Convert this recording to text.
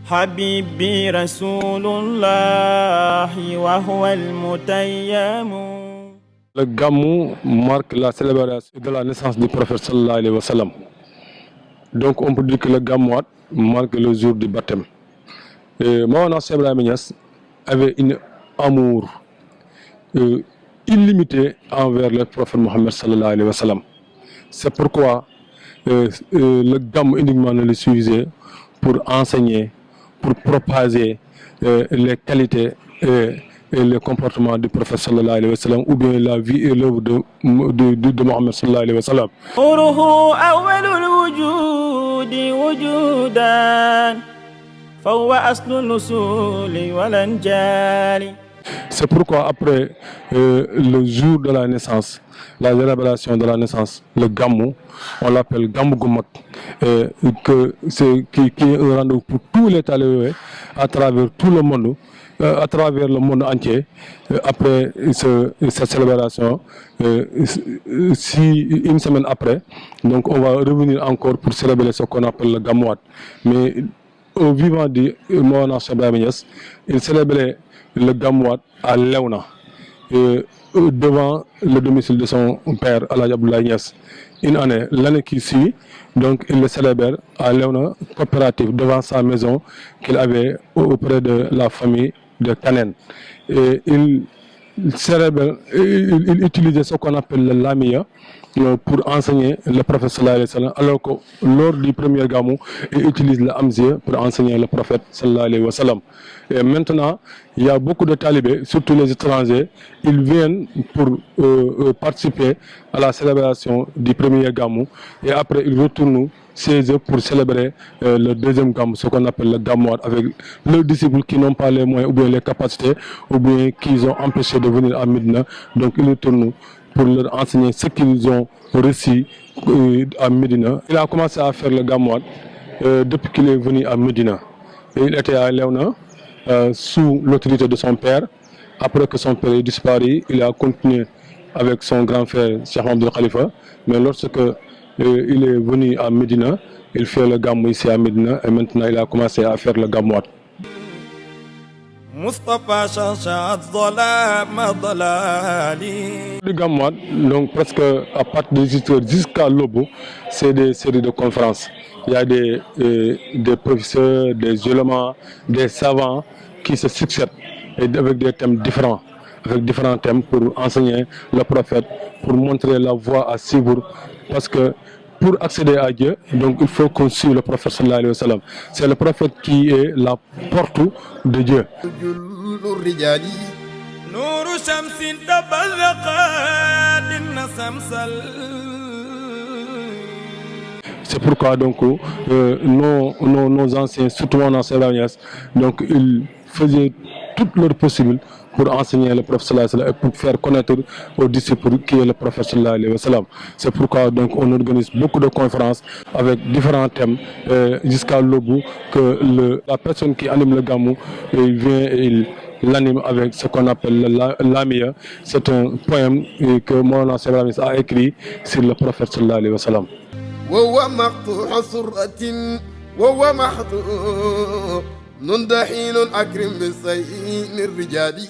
حبيبي رسول الله وهو المتيم. Le Gamou marque la célébration de la naissance du prophète sallallahu alayhi wa sallam. Donc on peut dire que le Gamouat marque le jour du baptême. Maulana Cheikh Ibrahima Niass avait un amour illimité envers le prophète Mohammed sallallahu alayhi wa sallam. C'est pourquoi le Gamou uniquement ne le suffisait pour enseigner, pour propager les qualités et le comportement du prophète sallallahu alayhi wa sallam, ou bien la vie et l'œuvre de Mohammed sallallahu alayhi wa sallam. نوره أول الوجود وجودا فهو أصل الوصول والأنجال. C'est pourquoi après le jour de la naissance, la célébration de la naissance, le Gamou, on l'appelle Gamou Goumak, qui est un rendez-vous pour tous les talibés à travers tout le monde, à travers le monde entier. Après cette célébration, une semaine après, donc on va revenir encore pour célébrer ce qu'on appelle le Gamouat. Mais au vivant du Maulana Cheikh Ibrahima Niass, il célébrait le Gamouat à Léona, devant le domicile de son père, Alhaji Abdoulaye Niass. Une année, l'année qui suit, donc il le célèbre à Léona coopérative, devant sa maison qu'il avait auprès de la famille de Kanen. Et il utilisait ce qu'on appelle le lamia pour enseigner le prophète sallallahu alayhi wa sallam, alors que lors du premier Gamou, il utilise le hamziya pour enseigner le prophète sallallahu alayhi wa sallam. Et maintenant, il y a beaucoup de talibés, surtout les étrangers, ils viennent pour participer à la célébration du premier Gamou, et après ils retournent chez eux pour célébrer le deuxième Gamou, ce qu'on appelle le Gamouat, avec leurs disciples qui n'ont pas les moyens ou bien les capacités, ou bien qui ont empêché de venir à Médina. Donc ils retournent pour leur enseigner ce qu'ils ont reçu à Médina. Il a commencé à faire le Gamouat depuis qu'il est venu à Médina. Et il était à Léona sous l'autorité de son père. Après que son père est disparu, il a continué avec son grand frère Cheikh Abdul Khalifa. Mais lorsque il est venu à Médina, il fait le Gamou ici à Médina, et maintenant il a commencé à faire le Gamouat. مصطفى شاشة الظلام ضلالي. Le Gamouat, donc presque à partir de 18h jusqu'à l'aube, c'est des séries de conférences. Il y a des professeurs, des éléments, des savants qui se succèdent avec des thèmes différents, avec différents thèmes pour enseigner le prophète, pour montrer la voie à suivre, parce que pour accéder à Dieu, donc il faut qu'on suive le prophète sallallahu alayhi wa sallam. C'est le prophète qui est la porte de Dieu. نور شمس تبلغت النسمسل. C'est pourquoi donc nos anciens, surtout mon ancien Niass, donc ils faisaient tout leur possible pour enseigner le prophète sallallahu alayhi wa sallam et pour faire connaître aux disciples qui est le prophète sallallahu alayhi wa sallam. C'est pourquoi donc on organise beaucoup de conférences avec différents thèmes jusqu'à l'aube, que la personne qui anime le Gamou, il vient et il l'anime avec ce qu'on appelle le lamia. C'est un poème que mon ancien a écrit sur le prophète sallallahu alayhi wa sallam. وهو مقطوع سرة وهو محطوط نندحين أكرم بالسين الرجال